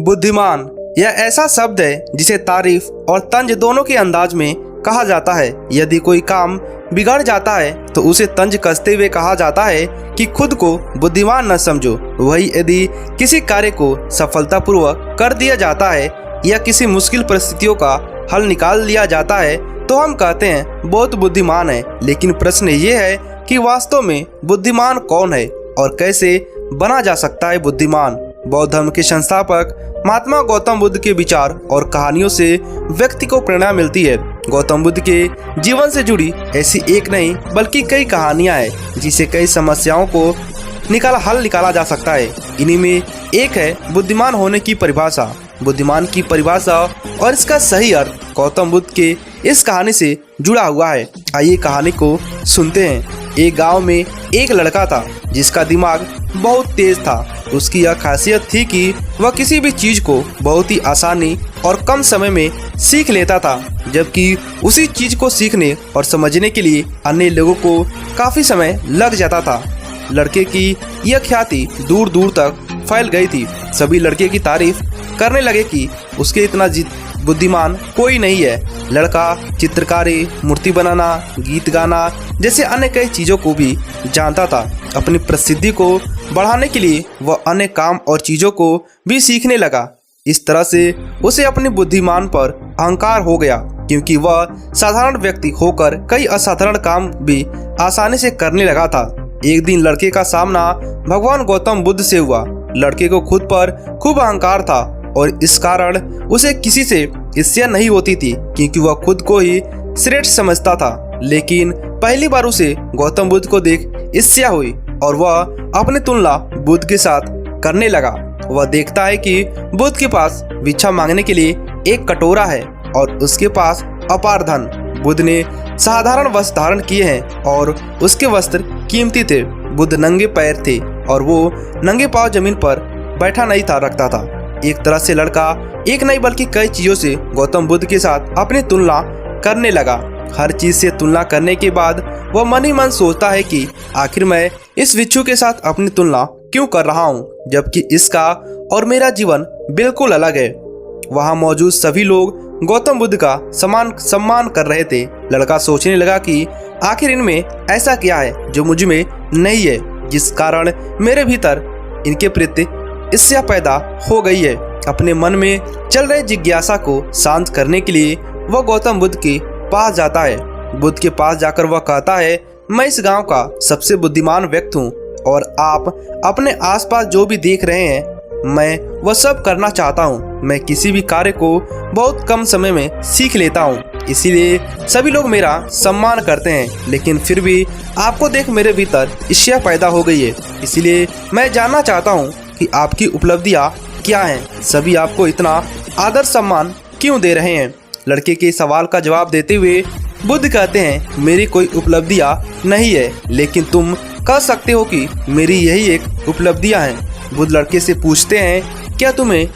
बुद्धिमान यह ऐसा शब्द है जिसे तारीफ और तंज दोनों के अंदाज में कहा जाता है। यदि कोई काम बिगड़ जाता है तो उसे तंज कसते हुए कहा जाता है कि खुद को बुद्धिमान न समझो। वही यदि किसी कार्य को सफलतापूर्वक कर दिया जाता है या किसी मुश्किल परिस्थितियों का हल निकाल लिया जाता है तो हम कहते हैं बहुत बुद्धिमान है। लेकिन प्रश्न ये है कि वास्तव में बुद्धिमान कौन है और कैसे बना जा सकता है बुद्धिमान। बौद्ध धर्म के संस्थापक महात्मा गौतम बुद्ध के विचार और कहानियों से व्यक्ति को प्रेरणा मिलती है। गौतम बुद्ध के जीवन से जुड़ी ऐसी एक नहीं बल्कि कई कहानियां हैं जिसे कई समस्याओं को हल निकाला जा सकता है। इन्हीं में एक है बुद्धिमान होने की परिभाषा। बुद्धिमान की परिभाषा और इसका सही अर्थ गौतम बुद्ध के इस कहानी से जुड़ा हुआ है। आइए कहानी को सुनते हैं। एक गांव में एक लड़का था जिसका दिमाग बहुत तेज था। उसकी यह खासियत थी कि वह किसी भी चीज को बहुत ही आसानी और कम समय में सीख लेता था, जबकि उसी चीज को सीखने और समझने के लिए अन्य लोगों को काफी समय लग जाता था। लड़के की यह ख्याति दूर दूर तक फैल गई थी। सभी लड़के की तारीफ करने लगे कि उसके इतना बुद्धिमान कोई नहीं है। लड़का चित्रकारी, मूर्ति बनाना, गीत गाना जैसे अन्य कई चीज़ों को भी जानता था। अपनी प्रसिद्धि को बढ़ाने के लिए वह अन्य काम और चीज़ों को भी सीखने लगा। इस तरह से उसे अपने बुद्धिमान पर अहंकार हो गया, क्योंकि वह साधारण व्यक्ति होकर कई असाधारण काम भी आसानी से करने लगा था। एक दिन लड़के का सामना भगवान गौतम बुद्ध से हुआ। लड़के को खुद पर खूब अहंकार था और इस कारण उसे किसी से ईर्ष्या नहीं होती थी, क्योंकि वह खुद को ही श्रेष्ठ समझता था। लेकिन पहली बार उसे गौतम बुद्ध को देख ईर्ष्या हुई और वह अपनी तुलना बुद्ध के साथ करने लगा। वह देखता है कि बुद्ध के पास भिक्षा मांगने के लिए एक कटोरा है और उसके पास अपार धन। बुद्ध ने साधारण वस्त्र धारण किए हैं और उसके वस्त्र कीमती थे। बुद्ध नंगे पैर थे और वो नंगे पांव जमीन पर बैठा नहीं था रखता था। एक तरह से लड़का एक नहीं बल्कि कई चीजों से गौतम बुद्ध के साथ अपनी तुलना करने लगा। हर चीज से तुलना करने के बाद वह मन ही मन सोचता है कि आखिर मैं इस बिच्छू के साथ अपनी तुलना क्यों कर रहा हूँ, जबकि इसका और मेरा जीवन बिल्कुल अलग है। वहाँ मौजूद सभी लोग गौतम बुद्ध का सम्मान कर रहे थे। लड़का सोचने लगा कि आखिर इनमें ऐसा क्या है जो मुझ में नहीं है, जिस कारण मेरे भीतर इनके प्रति ईर्ष्या पैदा हो गई है। अपने मन में चल रहे जिज्ञासा को शांत करने के लिए वह गौतम बुद्ध के पास जाता है। बुद्ध के पास जाकर वह कहता है, मैं इस गांव का सबसे बुद्धिमान व्यक्ति हूँ और आप अपने आसपास जो भी देख रहे हैं मैं वह सब करना चाहता हूँ। मैं किसी भी कार्य को बहुत कम समय में सीख लेता हूँ, इसीलिए सभी लोग मेरा सम्मान करते हैं। लेकिन फिर भी आपको देख मेरे भीतर ईर्ष्या पैदा हो गई है, इसीलिए मैं जानना चाहता हूँ कि आपकी उपलब्धियाँ क्या हैं। सभी आपको इतना आदर सम्मान क्यों दे रहे हैं। लड़के के सवाल का जवाब देते हुए बुद्ध कहते हैं, मेरी कोई उपलब्धियाँ नहीं है, लेकिन तुम कह सकते हो कि मेरी यही एक उपलब्धियाँ हैं। बुद्ध लड़के से पूछते हैं, क्या तुम्हें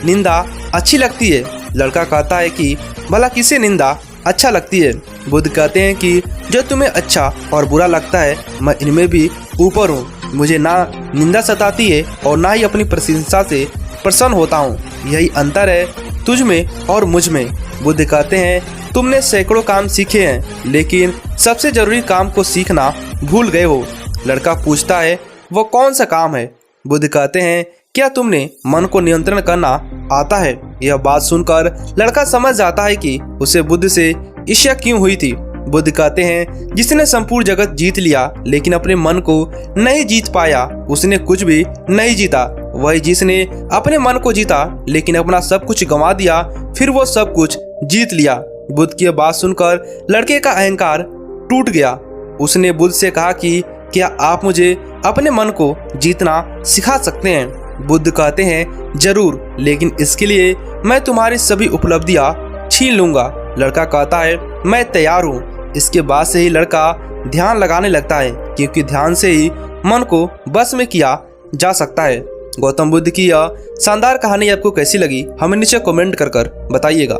निंदा अच्छी लगती है? लड़का कहता है कि भला किसे निंदा अच्छा लगती है? बुद्ध कहते हैं कि जो तुम्हें अच्छा और बुरा लगता है मैं इनमें भी ऊपर हूँ। मुझे ना निंदा सताती है और ना ही अपनी प्रशंसा से प्रसन्न होता हूँ। यही अंतर है तुझ में और मुझ में। बुद्ध कहते हैं, तुमने सैकड़ों काम सीखे हैं लेकिन सबसे जरूरी काम को सीखना भूल गए हो। लड़का पूछता है, वो कौन सा काम है? बुद्ध कहते हैं, क्या तुमने मन को नियंत्रण करना आता है? यह बात सुनकर लड़का समझ जाता है कि उसे बुद्ध से ईर्ष्या क्यों हुई थी। बुद्ध कहते हैं, जिसने संपूर्ण जगत जीत लिया लेकिन अपने मन को नहीं जीत पाया उसने कुछ भी नहीं जीता। वही जिसने अपने मन को जीता लेकिन अपना सब कुछ गंवा दिया फिर वो सब कुछ जीत लिया। बुद्ध की बात सुनकर लड़के का अहंकार टूट गया। उसने बुद्ध से कहा कि क्या आप मुझे अपने मन को जीतना सिखा सकते हैं? बुद्ध कहते हैं, जरूर, लेकिन इसके लिए मैं तुम्हारी सभी उपलब्धियां छीन लूंगा। लड़का कहता है, मैं तैयार हूँ। इसके बाद से ही लड़का ध्यान लगाने लगता है, क्योंकि ध्यान से ही मन को बस में किया जा सकता है। गौतम बुद्ध की यह शानदार कहानी आपको कैसी लगी हमें नीचे कमेंट कर बताइएगा।